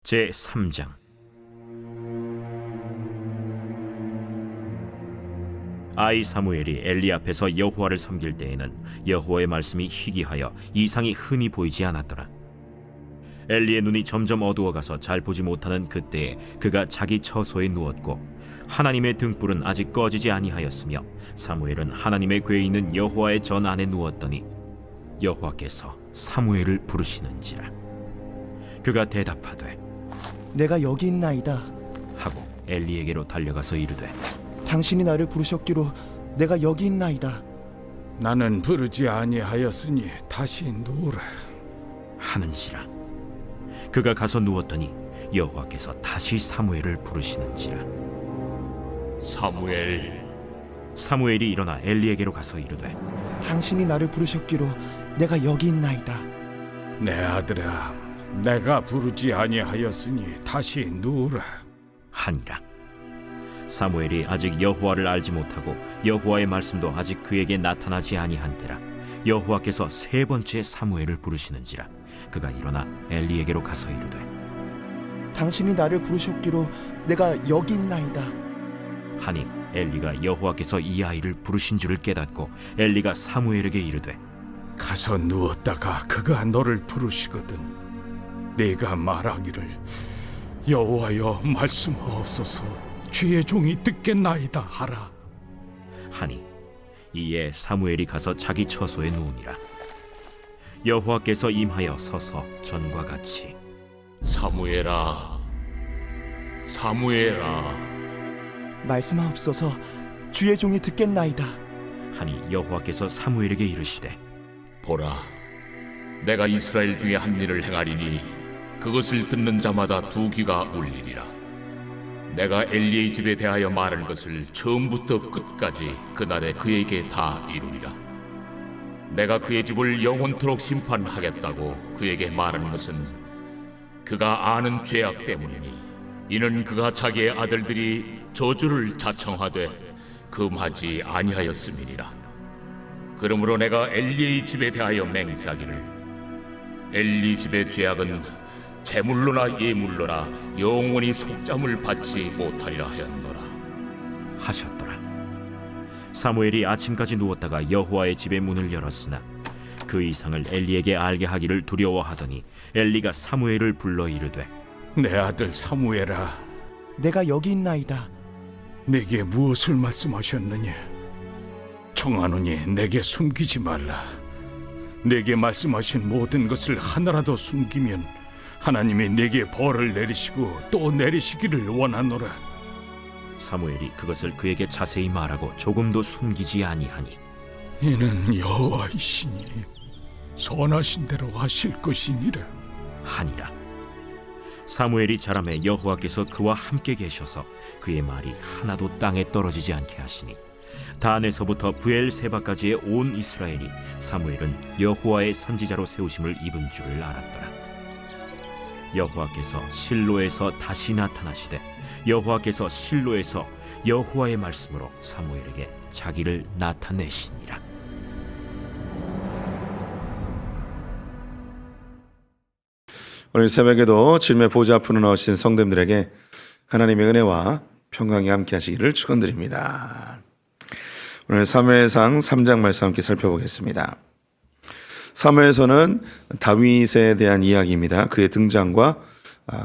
제3장. 아이 사무엘이 엘리 앞에서 여호와를 섬길 때에는 여호와의 말씀이 희귀하여 이상이 흔히 보이지 않았더라. 엘리의 눈이 점점 어두워가서 잘 보지 못하는 그때에 그가 자기 처소에 누웠고 하나님의 등불은 아직 꺼지지 아니하였으며 사무엘은 하나님의 궤에 있는 여호와의 전 안에 누웠더니 여호와께서 사무엘을 부르시는지라. 그가 대답하되 내가 여기 있나이다. 하고 엘리에게로 달려가서 이르되 당신이 나를 부르셨기로 내가 여기 있나이다. 나는 부르지 아니하였으니 다시 누우라. 하는지라. 그가 가서 누웠더니 여호와께서 다시 사무엘을 부르시는지라. 사무엘. 사무엘이 일어나 엘리에게로 가서 이르되 당신이 나를 부르셨기로 내가 여기 있나이다. 내 아들아, 내가 부르지 아니하였으니 다시 누우라. 하니라. 사무엘이 아직 여호와를 알지 못하고 여호와의 말씀도 아직 그에게 나타나지 아니한때라 여호와께서 세 번째 사무엘을 부르시는지라. 그가 일어나 엘리에게로 가서 이르되 당신이 나를 부르셨기로 내가 여기 있나이다. 하니 엘리가 여호와께서 이 아이를 부르신 줄을 깨닫고 엘리가 사무엘에게 이르되 가서 누웠다가 그가 너를 부르시거든 네가 말하기를 여호와여 말씀하옵소서 주의 종이 듣겠나이다 하라. 하니 이에 사무엘이 가서 자기 처소에 누우니라. 여호와께서 임하여 서서 전과 같이 사무엘아, 사무엘아. 말씀하옵소서 주의 종이 듣겠나이다. 하니 여호와께서 사무엘에게 이르시되 보라, 내가 이스라엘 중에 한 일을 행하리니 그것을 듣는 자마다 두 귀가 울리리라. 내가 엘리의 집에 대하여 말한 것을 처음부터 끝까지 그날에 그에게 다 이루리라. 내가 그의 집을 영원토록 심판하겠다고 그에게 말한 것은 그가 아는 죄악 때문이니 이는 그가 자기의 아들들이 저주를 자청하되 금하지 아니하였음이니라. 그러므로 내가 엘리의 집에 대하여 맹세하기를 엘리 집의 죄악은 제물로나 예물로나 영원히 속잠을 받지 못하리라 하였노라. 하셨더라. 사무엘이 아침까지 누웠다가 여호와의 집의 문을 열었으나 그 이상을 엘리에게 알게 하기를 두려워하더니 엘리가 사무엘을 불러 이르되 내 아들 사무엘아, 내가 여기 있나이다. 내게 무엇을 말씀하셨느냐? 청하노니 내게 숨기지 말라. 내게 말씀하신 모든 것을 하나라도 숨기면 하나님이 내게 벌을 내리시고 또 내리시기를 원하노라. 사무엘이 그것을 그에게 자세히 말하고 조금도 숨기지 아니하니 이는 여호와이시니 선하신 대로 하실 것이니라. 하니라. 사무엘이 자라매 여호와께서 그와 함께 계셔서 그의 말이 하나도 땅에 떨어지지 않게 하시니 단에서부터 브엘세바까지의 온 이스라엘이 사무엘은 여호와의 선지자로 세우심을 입은 줄을 알았더라. 여호와께서 실로에서 다시 나타나시되 여호와께서 실로에서 여호와의 말씀으로 사무엘에게 자기를 나타내시니라. 오늘 새벽에도 주님의 보좌 앞으로 나오신 성도님들에게 하나님의 은혜와 평강이 함께 하시기를 축원드립니다. 오늘 사무엘상 3장 말씀 함께 살펴보겠습니다. 사무엘서는 다윗에 대한 이야기입니다. 그의 등장과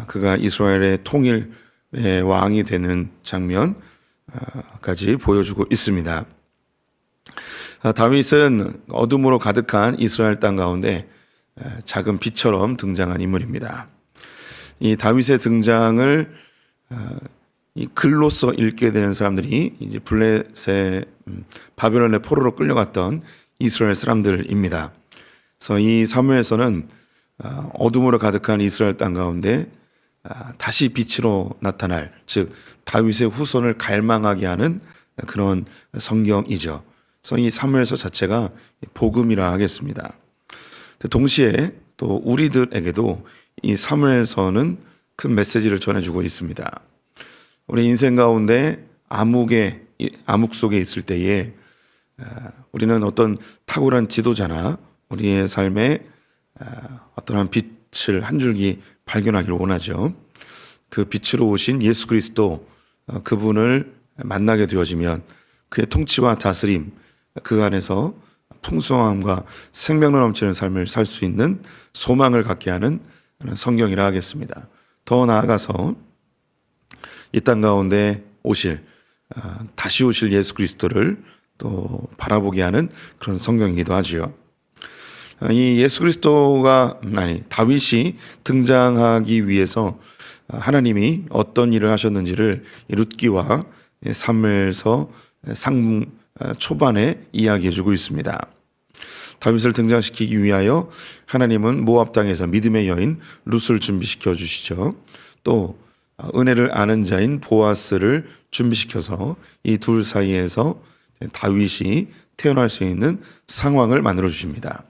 그가 이스라엘의 통일의 왕이 되는 장면까지 보여주고 있습니다. 다윗은 어둠으로 가득한 이스라엘 땅 가운데 작은 빛처럼 등장한 인물입니다. 이 다윗의 등장을 이 글로써 읽게 되는 사람들이 이제 블레셋 바벨론의 포로로 끌려갔던 이스라엘 사람들입니다. 그래서 이 사무엘서는 어둠으로 가득한 이스라엘 땅 가운데 다시 빛으로 나타날, 즉 다윗의 후손을 갈망하게 하는 그런 성경이죠. 그래서 이 사무엘서 자체가 복음이라 하겠습니다. 동시에 또 우리들에게도 이 사무엘서는 큰 메시지를 전해주고 있습니다. 우리 인생 가운데 암흑 속에 있을 때에 우리는 어떤 탁월한 지도자나 우리의 삶에 어떠한 빛을 한 줄기 발견하기를 원하죠. 그 빛으로 오신 예수 그리스도 그분을 만나게 되어지면 그의 통치와 다스림 그 안에서 풍성함과 생명력 넘치는 삶을 살 수 있는 소망을 갖게 하는 그런 성경이라 하겠습니다. 더 나아가서 이 땅 가운데 다시 오실 예수 그리스도를 또 바라보게 하는 그런 성경이기도 하지요. 이 예수 그리스도가 다윗이 등장하기 위해서 하나님이 어떤 일을 하셨는지를 룻기와 사무엘서 상 초반에 이야기해 주고 있습니다. 다윗을 등장시키기 위하여 하나님은 모압 땅에서 믿음의 여인 룻을 준비시켜 주시죠. 또 은혜를 아는 자인 보아스를 준비시켜서 이 둘 사이에서 다윗이 태어날 수 있는 상황을 만들어 주십니다.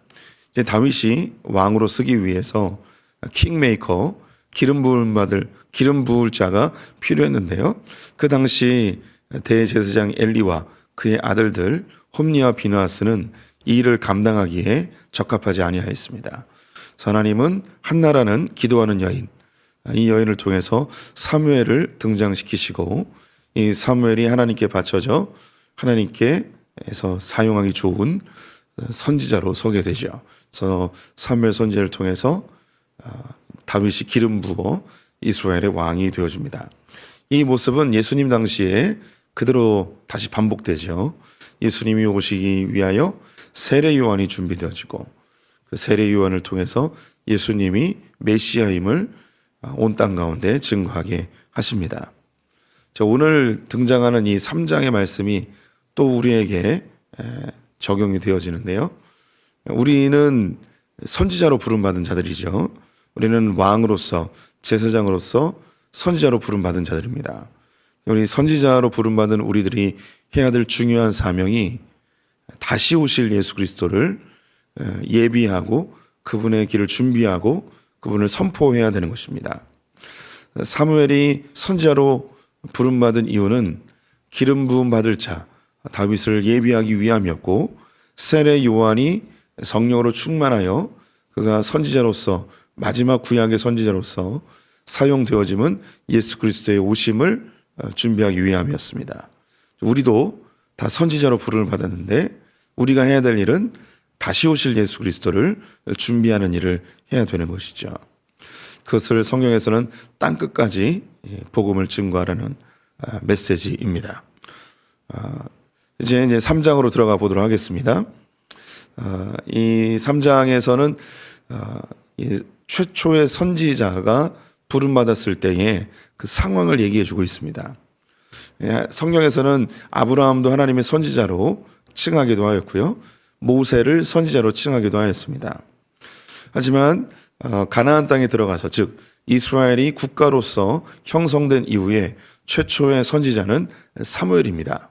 이제 다윗이 왕으로 쓰기 위해서 킹메이커 기름 부을 자가 필요했는데요. 그 당시 대제사장 엘리와 그의 아들들 홈니와 비느하스는 이 일을 감당하기에 적합하지 아니하였습니다. 하나님은 한나라는 기도하는 여인, 이 여인을 통해서 사무엘을 등장시키시고 이 사무엘이 하나님께 바쳐져 하나님께서 사용하기 좋은 선지자로 서게 되죠. 그래서 사무엘 선지자를 통해서 다윗이 기름 부어 이스라엘의 왕이 되어줍니다. 이 모습은 예수님 당시에 그대로 다시 반복되죠. 예수님이 오시기 위하여 세례 요한이 준비되어지고 그 세례 요한을 통해서 예수님이 메시아임을 온 땅 가운데 증거하게 하십니다. 오늘 등장하는 이 3장의 말씀이 또 우리에게 적용이 되어지는데요. 우리는 선지자로 부름받은 자들이죠. 우리는 왕으로서 제사장으로서 선지자로 부름받은 자들입니다. 우리 선지자로 부름받은 우리들이 해야 될 중요한 사명이 다시 오실 예수 그리스도를 예비하고 그분의 길을 준비하고 그분을 선포해야 되는 것입니다. 사무엘이 선지자로 부름받은 이유는 기름 부음 받을 자 다윗을 예비하기 위함이었고 세례 요한이 성령으로 충만하여 그가 선지자로서 마지막 구약의 선지자로서 사용되어짐은 예수 그리스도의 오심을 준비하기 위함이었습니다. 우리도 다 선지자로 부름을 받았는데 우리가 해야 될 일은 다시 오실 예수 그리스도를 준비하는 일을 해야 되는 것이죠. 그것을 성경에서는 땅끝까지 복음을 증거하라는 메시지입니다. 이제 3장으로 들어가 보도록 하겠습니다. 이 3장에서는 최초의 선지자가 부름받았을 때의 그 상황을 얘기해 주고 있습니다. 성경에서는 아브라함도 하나님의 선지자로 칭하기도 하였고요. 모세를 선지자로 칭하기도 하였습니다. 하지만 가나안 땅에 들어가서 즉 이스라엘이 국가로서 형성된 이후에 최초의 선지자는 사무엘입니다.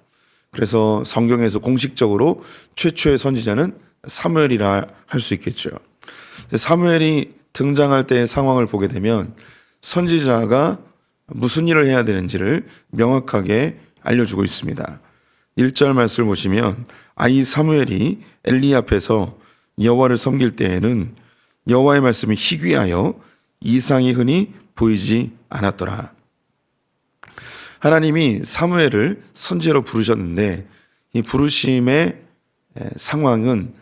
그래서 성경에서 공식적으로 최초의 선지자는 사무엘이라 할 수 있겠죠. 사무엘이 등장할 때의 상황을 보게 되면 선지자가 무슨 일을 해야 되는지를 명확하게 알려주고 있습니다. 1절 말씀을 보시면 이 사무엘이 엘리 앞에서 여호와를 섬길 때에는 여호와의 말씀이 희귀하여 이상이 흔히 보이지 않았더라. 하나님이 사무엘을 선지자로 부르셨는데 이 부르심의 상황은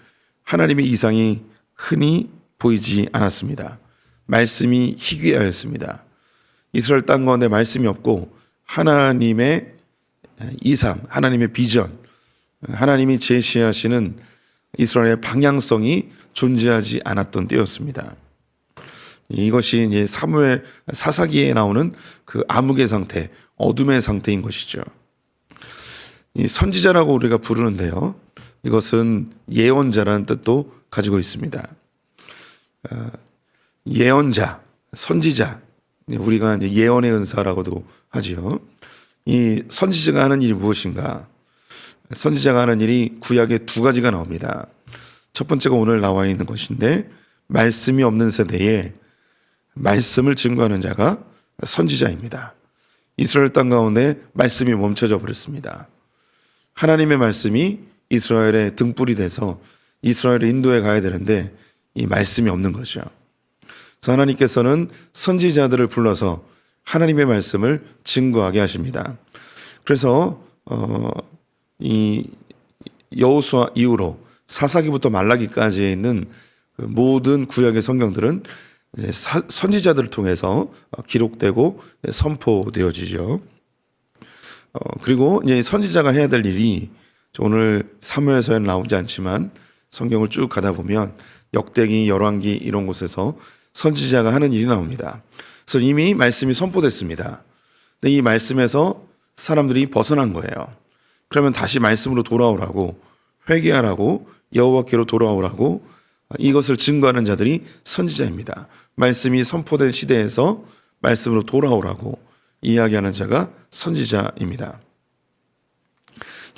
하나님의 이상이 흔히 보이지 않았습니다. 말씀이 희귀하였습니다. 이스라엘 땅 가운데 말씀이 없고 하나님의 이상, 하나님의 비전, 하나님이 제시하시는 이스라엘의 방향성이 존재하지 않았던 때였습니다. 이것이 이제 사무엘 사사기에 나오는 그 암흑의 상태, 어둠의 상태인 것이죠. 이 선지자라고 우리가 부르는데요. 이것은 예언자라는 뜻도 가지고 있습니다. 예언자, 선지자, 우리가 이제 예언의 은사라고도 하지요. 이 선지자가 하는 일이 무엇인가? 선지자가 하는 일이 구약에 두 가지가 나옵니다. 첫 번째가 오늘 나와 있는 것인데 말씀이 없는 세대에 말씀을 증거하는 자가 선지자입니다. 이스라엘 땅 가운데 말씀이 멈춰져 버렸습니다. 하나님의 말씀이 이스라엘의 등불이 돼서 이스라엘을 인도해 가야 되는데 이 말씀이 없는 거죠. 그래서 하나님께서는 선지자들을 불러서 하나님의 말씀을 증거하게 하십니다. 그래서 이 여호수아 이후로 사사기부터 말라기까지에 있는 그 모든 구약의 성경들은 이제 선지자들을 통해서 기록되고 선포되어지죠. 그리고 이제 선지자가 해야 될 일이 오늘 사무엘서에는 나오지 않지만 성경을 쭉 가다 보면 역대기, 열왕기 이런 곳에서 선지자가 하는 일이 나옵니다. 그래서 이미 말씀이 선포됐습니다. 근데 이 말씀에서 사람들이 벗어난 거예요. 그러면 다시 말씀으로 돌아오라고, 회개하라고, 여호와께로 돌아오라고, 이것을 증거하는 자들이 선지자입니다. 말씀이 선포된 시대에서 말씀으로 돌아오라고 이야기하는 자가 선지자입니다.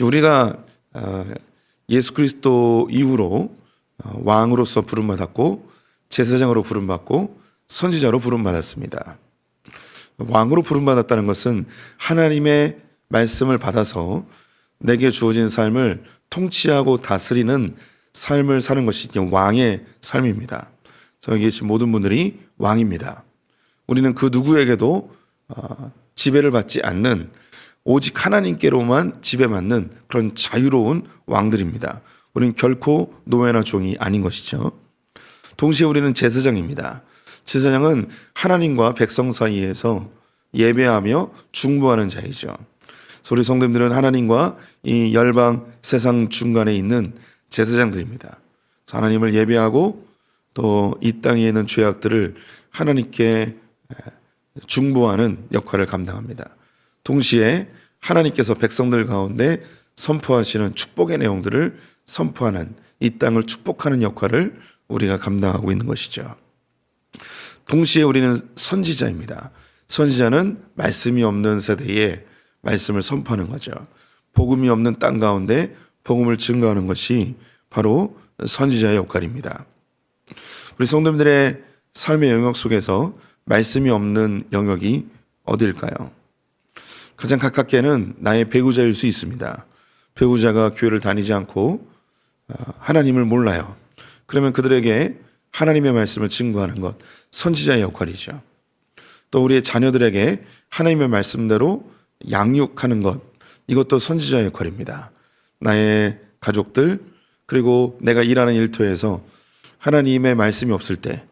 우리가 예수 그리스도 이후로 왕으로서 부름받았고 제사장으로 부름받고 선지자로 부름받았습니다. 왕으로 부름받았다는 것은 하나님의 말씀을 받아서 내게 주어진 삶을 통치하고 다스리는 삶을 사는 것이 왕의 삶입니다. 저기 계신 모든 분들이 왕입니다. 우리는 그 누구에게도 지배를 받지 않는 오직 하나님께로만 지배받는 그런 자유로운 왕들입니다. 우리는 결코 노예나 종이 아닌 것이죠. 동시에 우리는 제사장입니다. 제사장은 하나님과 백성 사이에서 예배하며 중보하는 자이죠. 그래서 우리 성도님들은 하나님과 이 열방 세상 중간에 있는 제사장들입니다. 그래서 하나님을 예배하고 또 이 땅에 있는 죄악들을 하나님께 중보하는 역할을 감당합니다. 동시에 하나님께서 백성들 가운데 선포하시는 축복의 내용들을 선포하는, 이 땅을 축복하는 역할을 우리가 감당하고 있는 것이죠. 동시에 우리는 선지자입니다. 선지자는 말씀이 없는 세대에 말씀을 선포하는 거죠. 복음이 없는 땅 가운데 복음을 증거하는 것이 바로 선지자의 역할입니다. 우리 성도님들의 삶의 영역 속에서 말씀이 없는 영역이 어디일까요? 가장 가깝게는 나의 배우자일 수 있습니다. 배우자가 교회를 다니지 않고 하나님을 몰라요. 그러면 그들에게 하나님의 말씀을 증거하는 것, 선지자의 역할이죠. 또 우리의 자녀들에게 하나님의 말씀대로 양육하는 것, 이것도 선지자의 역할입니다. 나의 가족들, 그리고 내가 일하는 일터에서 하나님의 말씀이 없을 때,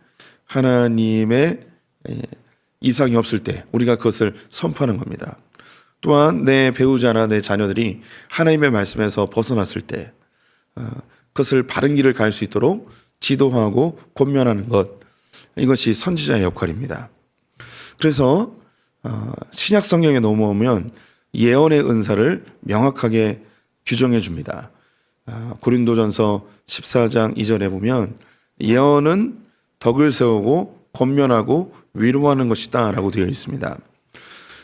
하나님의 이상이 없을 때 우리가 그것을 선포하는 겁니다. 또한 내 배우자나 내 자녀들이 하나님의 말씀에서 벗어났을 때 그것을 바른 길을 갈 수 있도록 지도하고 권면하는 것, 이것이 선지자의 역할입니다. 그래서 신약 성경에 넘어오면 예언의 은사를 명확하게 규정해 줍니다. 고린도전서 14장 2절에 보면 예언은 덕을 세우고 권면하고 위로하는 것이다 라고 되어 있습니다.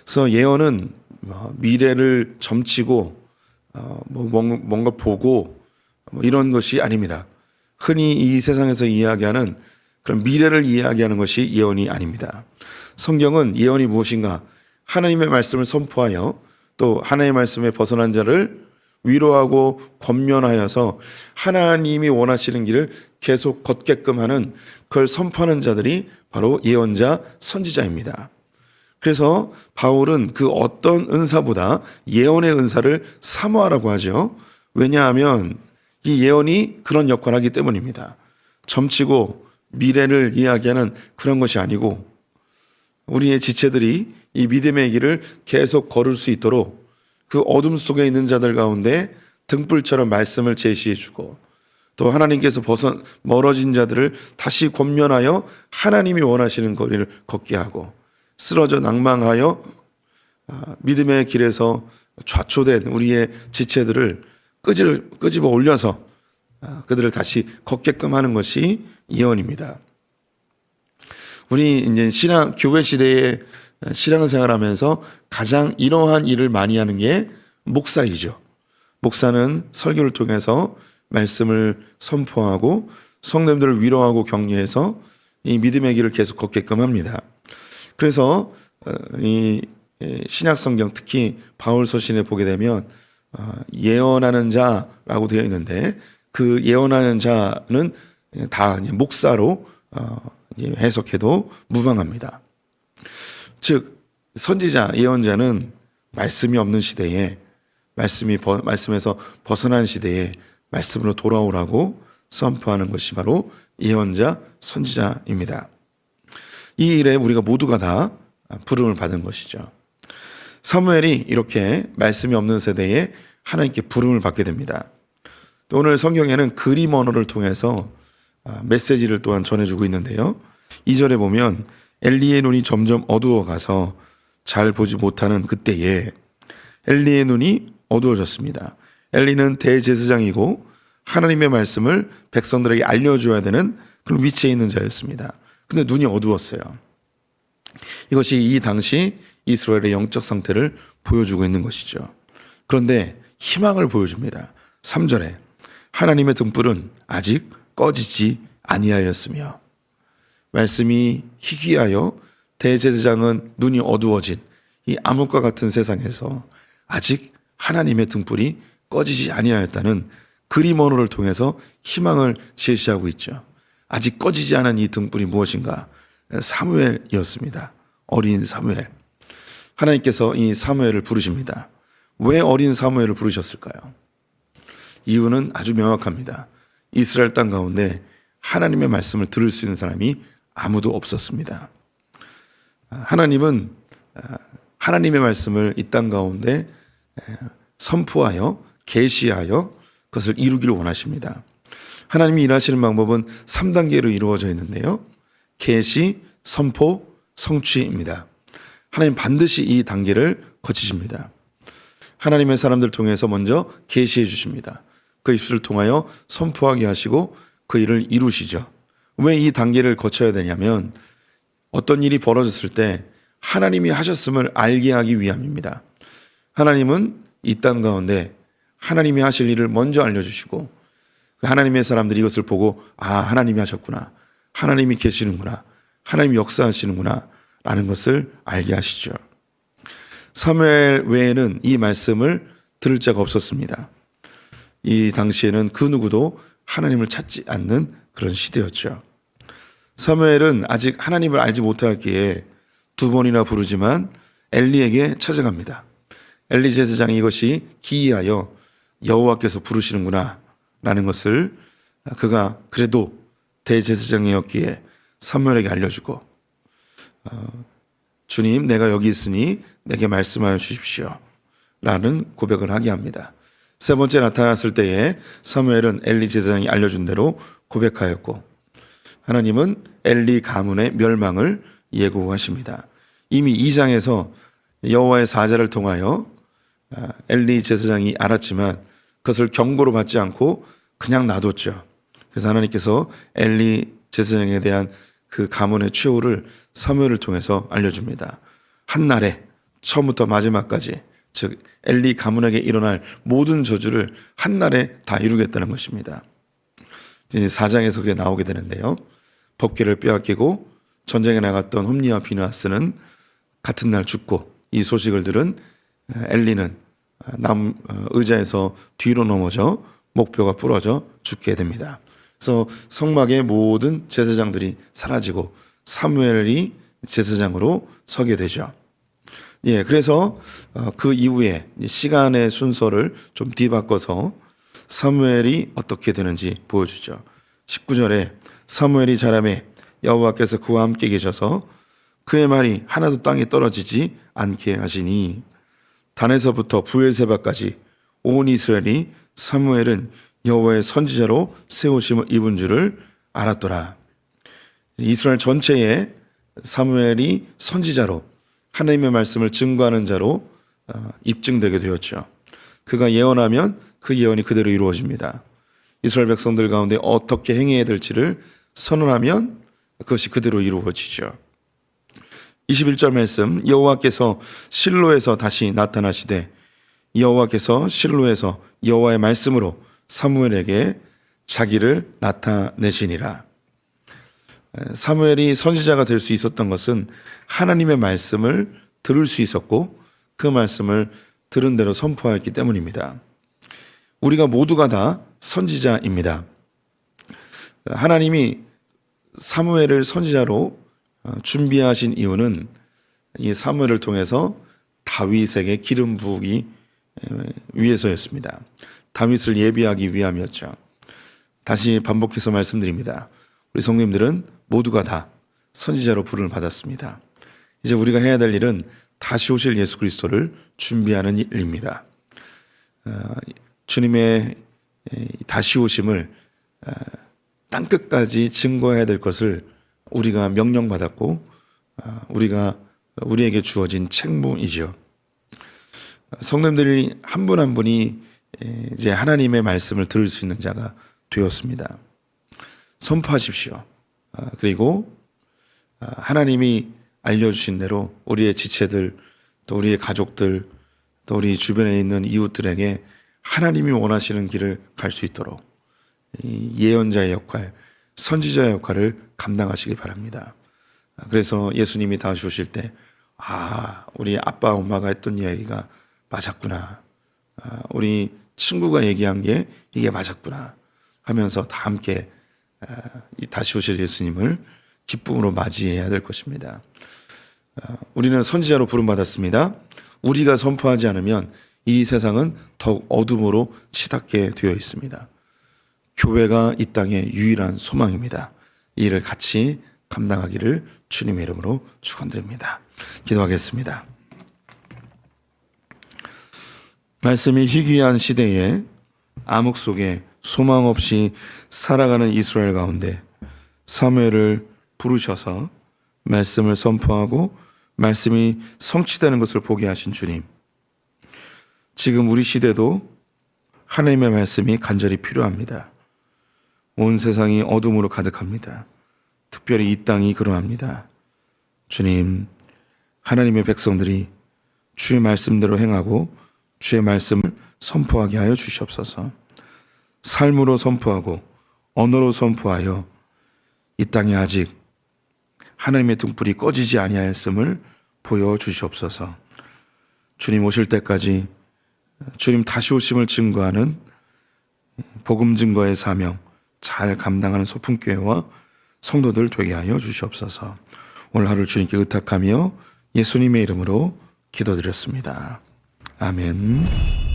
그래서 예언은 미래를 점치고 뭔가 보고 이런 것이 아닙니다. 흔히 이 세상에서 이야기하는 그런 미래를 이야기하는 것이 예언이 아닙니다. 성경은 예언이 무엇인가? 하나님의 말씀을 선포하여 또 하나님의 말씀에 벗어난 자를 위로하고 권면하여서 하나님이 원하시는 길을 계속 걷게끔 하는, 그걸 선포하는 자들이 바로 예언자, 선지자입니다. 그래서 바울은 그 어떤 은사보다 예언의 은사를 사모하라고 하죠. 왜냐하면 이 예언이 그런 역할을 하기 때문입니다. 점치고 미래를 이야기하는 그런 것이 아니고 우리의 지체들이 이 믿음의 길을 계속 걸을 수 있도록 그 어둠 속에 있는 자들 가운데 등불처럼 말씀을 제시해 주고 또 하나님께서 멀어진 자들을 다시 권면하여 하나님이 원하시는 거리를 걷게 하고 쓰러져 낭망하여 믿음의 길에서 좌초된 우리의 지체들을 끄집어 올려서 그들을 다시 걷게끔 하는 것이 예언입니다. 우리 이제 교회 시대에 신앙생활하면서 가장 이러한 일을 많이 하는 게 목사이죠. 목사는 설교를 통해서 말씀을 선포하고 성도님들을 위로하고 격려해서 이 믿음의 길을 계속 걷게끔 합니다. 그래서 이 신약 성경 특히 바울 서신에 보게 되면 예언하는 자라고 되어 있는데 그 예언하는 자는 다 목사로 해석해도 무방합니다. 즉 선지자, 예언자는 말씀이 없는 시대에 말씀에서 벗어난 시대에 말씀으로 돌아오라고 선포하는 것이 바로 예언자, 선지자입니다. 이 일에 우리가 모두가 다 부름을 받은 것이죠. 사무엘이 이렇게 말씀이 없는 세대에 하나님께 부름을 받게 됩니다. 또 오늘 성경에는 그림 언어를 통해서 메시지를 또한 전해주고 있는데요. 2절에 보면 엘리의 눈이 점점 어두워가서 잘 보지 못하는 그때에 엘리의 눈이 어두워졌습니다. 엘리는 대제사장이고 하나님의 말씀을 백성들에게 알려줘야 되는 그런 위치에 있는 자였습니다. 근데 눈이 어두웠어요. 이것이 이 당시 이스라엘의 영적 상태를 보여주고 있는 것이죠. 그런데 희망을 보여줍니다. 3절에 하나님의 등불은 아직 꺼지지 아니하였으며, 말씀이 희귀하여 대제사장은 눈이 어두워진 이 암흑과 같은 세상에서 아직 하나님의 등불이 꺼지지 아니하였다는 그림 언어를 통해서 희망을 제시하고 있죠. 아직 꺼지지 않은 이 등불이 무엇인가? 사무엘이었습니다. 어린 사무엘. 하나님께서 이 사무엘을 부르십니다. 왜 어린 사무엘을 부르셨을까요? 이유는 아주 명확합니다. 이스라엘 땅 가운데 하나님의 말씀을 들을 수 있는 사람이 아무도 없었습니다. 하나님은 하나님의 말씀을 이 땅 가운데 선포하여 계시하여 그것을 이루기를 원하십니다. 하나님이 일하시는 방법은 3단계로 이루어져 있는데요. 계시, 선포, 성취입니다. 하나님 반드시 이 단계를 거치십니다. 하나님의 사람들 통해서 먼저 계시해 주십니다. 그 입술을 통하여 선포하게 하시고 그 일을 이루시죠. 왜 이 단계를 거쳐야 되냐면 어떤 일이 벌어졌을 때 하나님이 하셨음을 알게 하기 위함입니다. 하나님은 이 땅 가운데 하나님이 하실 일을 먼저 알려주시고 하나님의 사람들이 이것을 보고 하나님이 하셨구나, 하나님이 계시는구나, 하나님이 역사하시는구나 라는 것을 알게 하시죠. 사무엘 외에는 이 말씀을 들을 자가 없었습니다. 이 당시에는 그 누구도 하나님을 찾지 않는 그런 시대였죠. 사무엘은 아직 하나님을 알지 못하기에 2번이나 부르지만 엘리에게 찾아갑니다. 엘리 제사장이 이것이 기이하여 여호와께서 부르시는구나 라는 것을 그가 그래도 대제사장이었기에 사무엘에게 알려주고 주님, 내가 여기 있으니 내게 말씀하여 주십시오 라는 고백을 하게 합니다. 3번째 나타났을 때에 사무엘은 엘리 제사장이 알려준 대로 고백하였고 하나님은 엘리 가문의 멸망을 예고하십니다. 이미 2장에서 여호와의 사자를 통하여 엘리 제사장이 알았지만 그것을 경고로 받지 않고 그냥 놔뒀죠. 그래서 하나님께서 엘리 제사장에 대한 그 가문의 최후를 사무엘을 통해서 알려줍니다. 한날에 처음부터 마지막까지, 즉 엘리 가문에게 일어날 모든 저주를 한날에 다 이루겠다는 것입니다. 이제 4장에서 그게 나오게 되는데요. 법궤를 빼앗기고 전쟁에 나갔던 홈리와 비느하스는 같은 날 죽고 이 소식을 들은 엘리는 의자에서 뒤로 넘어져 목뼈가 부러져 죽게 됩니다. 그래서 성막의 모든 제사장들이 사라지고 사무엘이 제사장으로 서게 되죠. 그래서 그 이후에 시간의 순서를 좀 뒤바꿔서 사무엘이 어떻게 되는지 보여주죠. 19절에 사무엘이 자라매 여호와께서 그와 함께 계셔서 그의 말이 하나도 땅에 떨어지지 않게 하시니 단에서부터 부엘세바까지 온 이스라엘이 사무엘은 여호와의 선지자로 세우심을 입은 줄을 알았더라. 이스라엘 전체에 사무엘이 선지자로 하나님의 말씀을 증거하는 자로 입증되게 되었죠. 그가 예언하면 그 예언이 그대로 이루어집니다. 이스라엘 백성들 가운데 어떻게 행해야 될지를 선언하면 그것이 그대로 이루어지죠. 21절 말씀, 여호와께서 실로에서 다시 나타나시되 여호와께서 실로에서 여호와의 말씀으로 사무엘에게 자기를 나타내시니라. 사무엘이 선지자가 될 수 있었던 것은 하나님의 말씀을 들을 수 있었고 그 말씀을 들은 대로 선포하였기 때문입니다. 우리가 모두가 다 선지자입니다. 하나님이 사무엘을 선지자로 준비하신 이유는 이 사무엘을 통해서 다윗에게 기름 부으기 위해서였습니다. 다윗을 예비하기 위함이었죠. 다시 반복해서 말씀드립니다. 우리 성도님들은 모두가 다 선지자로 부름을 받았습니다. 이제 우리가 해야 될 일은 다시 오실 예수 그리스도를 준비하는 일입니다. 주님의 다시 오심을 땅끝까지 증거해야 될 것을 우리가 명령받았고 우리에게 주어진 책무이죠. 성도님들이 한 분 한 분이 이제 하나님의 말씀을 들을 수 있는 자가 되었습니다. 선포하십시오. 그리고 하나님이 알려주신 대로 우리의 지체들, 또 우리의 가족들, 또 우리 주변에 있는 이웃들에게 하나님이 원하시는 길을 갈 수 있도록 이 예언자의 역할, 선지자의 역할을 감당하시기 바랍니다. 그래서 예수님이 다시 오실 때 우리 아빠 엄마가 했던 이야기가 맞았구나, 우리 친구가 얘기한 게 이게 맞았구나 하면서 다 함께 다시 오실 예수님을 기쁨으로 맞이해야 될 것입니다. 우리는 선지자로 부름받았습니다. 우리가 선포하지 않으면 이 세상은 더욱 어둠으로 치닫게 되어 있습니다. 교회가 이 땅의 유일한 소망입니다. 이 일을 같이 감당하기를 주님의 이름으로 축원드립니다. 기도하겠습니다. 말씀이 희귀한 시대에 암흑 속에 소망 없이 살아가는 이스라엘 가운데 사무엘을 부르셔서 말씀을 선포하고 말씀이 성취되는 것을 보게 하신 주님, 지금 우리 시대도 하나님의 말씀이 간절히 필요합니다. 온 세상이 어둠으로 가득합니다. 특별히 이 땅이 그러합니다. 주님, 하나님의 백성들이 주의 말씀대로 행하고 주의 말씀을 선포하게 하여 주시옵소서. 삶으로 선포하고 언어로 선포하여 이 땅에 아직 하나님의 등불이 꺼지지 아니하였음을 보여주시옵소서. 주님 오실 때까지 주님 다시 오심을 증거하는 복음 증거의 사명 잘 감당하는 소품교회와 성도들 되게 하여 주시옵소서. 오늘 하루를 주님께 의탁하며 예수님의 이름으로 기도드렸습니다. 아멘.